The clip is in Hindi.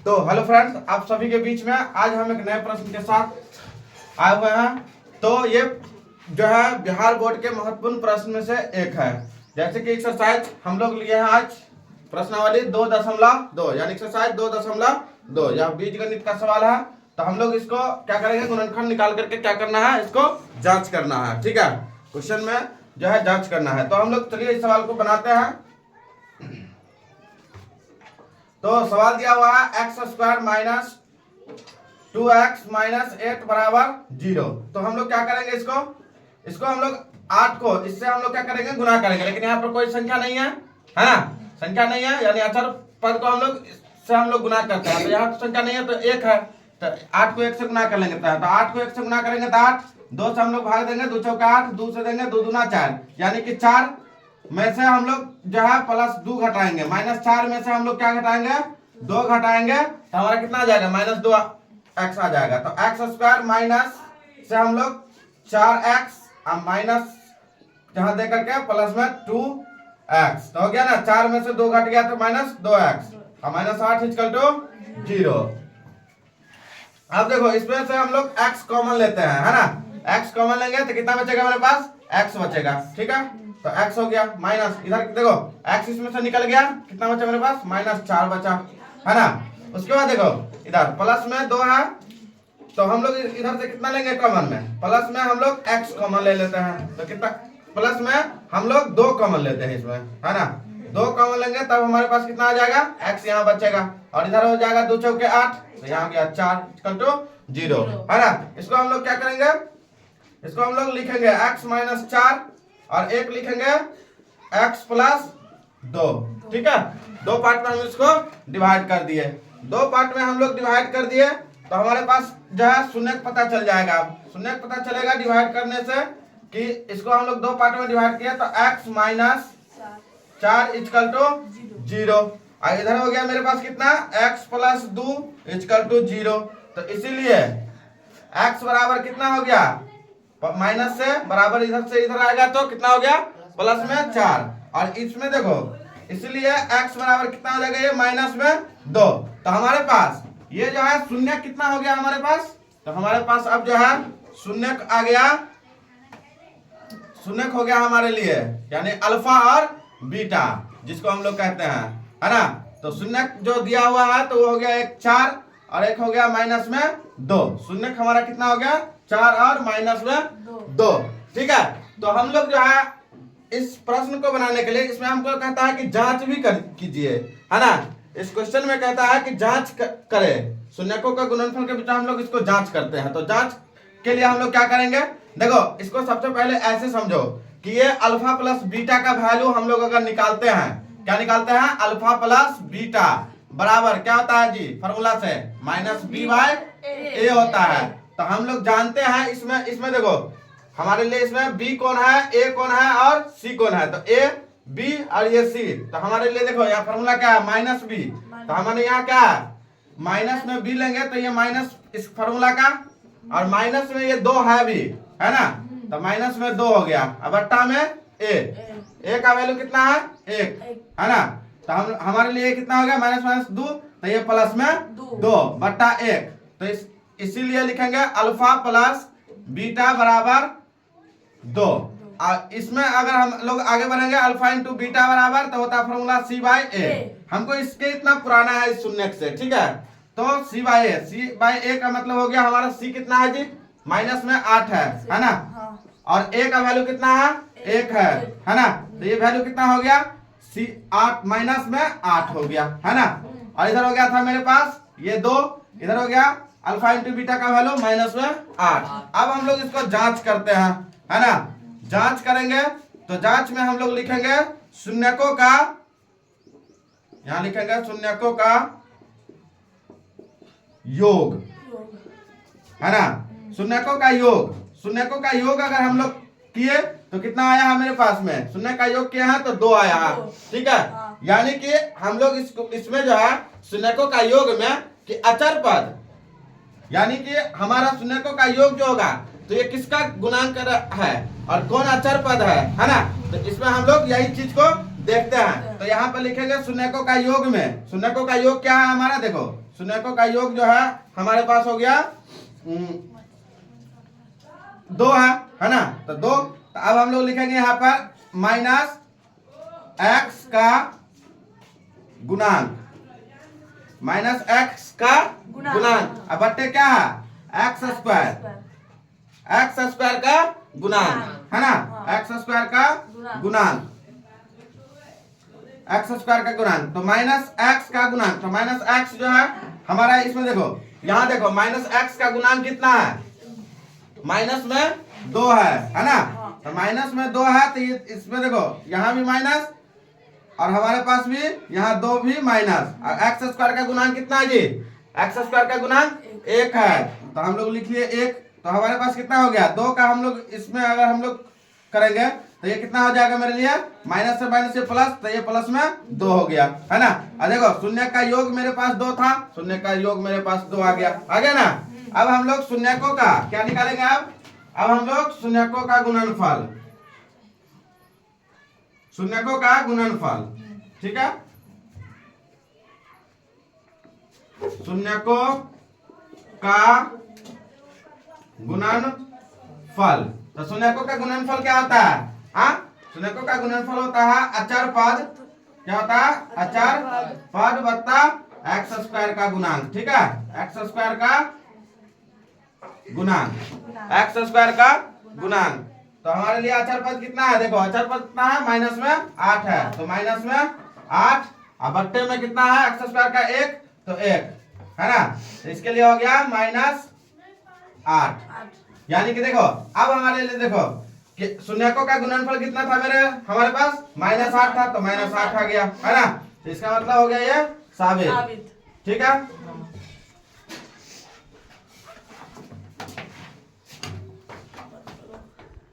तो हेलो फ्रेंड्स, आप सभी के बीच में आज हम एक नए प्रश्न के साथ आए हुए हैं। तो ये जो है बिहार बोर्ड के महत्वपूर्ण प्रश्न में से एक है। जैसे कि एक्सरसाइज हम लोग लिए हैं आज प्रश्नावली 2.2 यानी एक्सरसाइज 2.2 यह बीजगणित का सवाल है। तो हम लोग इसको क्या करेंगे, गुणनखंड निकाल करके क्या करना है, इसको जांच करना है। ठीक है, क्वेश्चन में जो है जांच करना है। तो हम लोग चलिए इस सवाल को बनाते हैं। तो सवाल दिया हुआ है x² माइनस 2x माइनस 8 बराबर 0। तो हम लोग क्या करेंगे, इसको हम लोग 8 को इससे हम लोग क्या करेंगे, गुना करेंगे। लेकिन यहाँ पर कोई संख्या नहीं है ना, संख्या नहीं है, यानी अचर पद को हम लोग से हम लोग गुना करते हैं। तो यहाँ तो संख्या नहीं है, तो 1 है, तो 8 को 1 से गुना कर लेंगे। तो 8 को 1 से गुना करेंगे तो 8, 2 से हम लोग भाग देंगे, 2 चौका 8, 2 से देंगे 2 दूना 4, यानी कि 4 में से हम लोग जो है प्लस 2 घटाएंगे, -4 में से हम लोग क्या घटाएंगे, 2 घटाएंगे, तो हमारा कितना आ जाएगा, -2x आ जाएगा। तो x² माइनस से हम लोग 4x माइनस जहां दे करके प्लस में 2x, तो हो गया ना, 4 में से 2 घट गया तो -2x और -8 = 0। अब देखो इसमें से हम लोग x कॉमन लेते हैं, है ना, x कॉमन लेंगे तो कितना बचेगा हमारे पास, x बचेगा। ठीक है, तो x हो गया माइनस, इधर देखो x इसमें से निकल गया, कितना बचा मेरे पास, -4 बचा, है ना। उसके बाद देखो इधर प्लस में 2 है, तो हम लोग इधर से कितना लेंगे कॉमन में, प्लस में हम लोग x कॉमन ले लेते हैं। तो कितना, प्लस में हम लोग 2 कॉमन लेते हैं इसमें, है ना, 2 कॉमन लेंगे तब हमारे पास कितना आ जाएगा, x यहाँ बचेगा, और इधर हो जाएगा 2 चौके 8, तो यहाँ गया 4 = 0, है ना। इसको हम लोग क्या करेंगे, इसको हम लोग लिखेंगे x - 4 और 1 लिखेंगे x + 2। ठीक है, 2 पार्ट में हम इसको डिवाइड कर दिए, 2 पार्ट में हम लोग डिवाइड कर दिए, तो हमारे पास जो है शून्य पता चल जाएगा। अब शून्य पता चलेगा डिवाइड करने से कि इसको हम लोग 2 पार्ट में डिवाइड किया, तो x - 4 = 0। और इधर हो गया मेरे पास कितना, x + 2 = 0। तो इसीलिए x बराबर कितना हो गया, माइनस से बराबर इधर से इधर आएगा तो कितना हो गया, प्लस में 4, और इसमें देखो इसलिए x बराबर कितना हो जाएगा, ये -2। तो हमारे पास ये जो है शून्य कितना हो गया हमारे पास, तो हमारे पास अब जो है शून्य आ गया, शून्य हो गया हमारे लिए, यानी अल्फा और बीटा जिसको हम लोग कहते हैं, है ना। तो शून्य जो दिया हुआ है तो वो हो गया 1 4 और 1 हो गया -2। शून्य हमारा कितना हो गया, 4 और -2। ठीक है, तो हम लोग जो है इस प्रश्न को बनाने के लिए इसमें हमको कहता है कि जांच भी कीजिए, है ना। इस क्वेश्चन में कहता है कि जांच करें, शून्यकों का गुणनफल के बीच हम लोग इसको जांच करते हैं। तो जांच के लिए हम लोग क्या करेंगे, देखो इसको सबसे पहले ऐसे समझो कि ये अल्फा प्लस बीटा का वैल्यू हम लोग अगर निकालते हैं, क्या निकालते हैं, अल्फा प्लस बीटा बराबर क्या होता है जी, फॉर्मूला से -b/a होता है। तो हम लोग जानते हैं इसमें देखो हमारे लिए इसमें b कौन है, a कौन है और c कौन है, तो a b और ये c। तो हमारे लिए देखो यहाँ फॉर्मूला क्या है, -b, तो हमारे यहाँ क्या है, माइनस में b लेंगे तो ये माइनस इस फॉर्मूला का, और माइनस में ये 2 है भी, है ना, तो माइनस में 2 हो गया, अब बट्टा में a का वैल्यू कितना है, 1, है ना। तो हमारे लिए कितना हो गया, -2, तो ये प्लस में 2 बट्टा 1। तो इसीलिए लिखेंगे अल्फा प्लस बीटा बराबर 2। और इसमें अगर हम लोग आगे बढ़ेंगे, अल्फा × बीटा बराबर तो होता है फॉर्मूला c/a। हमको इसके इतना पुराना है इस शून्य से, ठीक है, तो c/a का मतलब हो गया हमारा c कितना है जी, -8 है ना, और a का वैल्यू कितना है, 1 है ना। तो ये वैल्यू कितना हो गया, c8 -8 हो गया, है ना। और इधर हो गया था मेरे पास ये 2, इधर हो गया अल्फा × बीटा का वैल्यू -8। अब हम लोग इसको जांच करते हैं, है ना। जांच करेंगे तो जांच में हम लोग लिखेंगे शून्यकों का, यहां लिखेंगे शून्यकों का योग, है ना, शून्यकों का योग। शून्यकों का योग अगर हम लोग किए तो कितना आया है मेरे पास में, शून्य का योग किया है तो 2 आया है। ठीक है, यानी कि हम लोग इसमें जो है शून्यकों का योग में कि अचर पद, यानी कि हमारा शून्यकों का योग जो होगा तो ये किसका गुणांक है और कौन अचर पद है ना। तो इसमें हम लोग यही चीज को देखते हैं। तो यहाँ पे लिखेंगे शून्यकों का योग में, शून्यकों का योग क्या है हमारा, देखो शून्यकों का योग जो है हमारे पास हो गया 2 है ना। तो 2, तो अब हम लोग लिखेंगे यहाँ पर माइनस x का गुणांक, माइनस x का गुणांक, अब बट्टे क्या है एक्स स्क्वायर, एक्स स्क्वायर का गुणांक है ना, एक्स स्क्वायर का गुणांक, एक्स स्क्वायर का गुणांक। तो माइनस एक्स का गुणांक, तो माइनस एक्स जो है हमारा इसमें देखो, यहाँ देखो माइनस एक्स का गुणांक कितना है, माइनस में 2 है ना। तो माइनस में 2 है, तो इसमें देखो यहाँ भी माइनस और हमारे पास भी यहाँ 2 भी माइनस। एक्स स्क्वायर का गुणांक कितना है जी, एक्स स्क्वायर का गुणांक 1 है, तो हम लोग लिख लिए 1। तो हमारे पास कितना हो गया 2 का, हम लोग इसमें अगर हम लोग करेंगे तो ये कितना हो जाएगा मेरे लिए, माइनस से माइनस से प्लस, तो ये प्लस में 2 हो गया है ना। और देखो शून्य का योग मेरे पास 2 था, शून्य का योग मेरे पास 2 आ गया ना। अब हम लोग शून्यकों का क्या निकालेंगे, अब हम लोग शून्यकों का गुणनफल, शून्यकों का गुणनफल, ठीक है, शून्यकों का गुणनफल। तो शून्यकों का गुणनफल क्या होता है, हाँ, शून्यकों का गुणनफल होता है अचर पद, क्या होता है अचर पद बत्ता एक्स स्क्वायर का गुणांक, ठीक है, एक्स स्क्वायर का गुणांक, एक्स स्क्वायर का गुणांक। तो हमारे लिए अचर पद कितना है, देखो अचर पद कितना है, माइनस में 8 है, तो माइनस में 8 और बट्टे में कितना है एक्स स्क्वायर का 1, तो 1 है ना। तो इसके लिए हो गया माइनस 8, यानी कि देखो अब हमारे लिए देखो कि शून्यकों का गुणनफल कितना था मेरे हमारे पास, माइनस 8 था, तो माइनस 8 आ गया है ना। तो इसका मतलब हो गया ये साबित, ठीक है।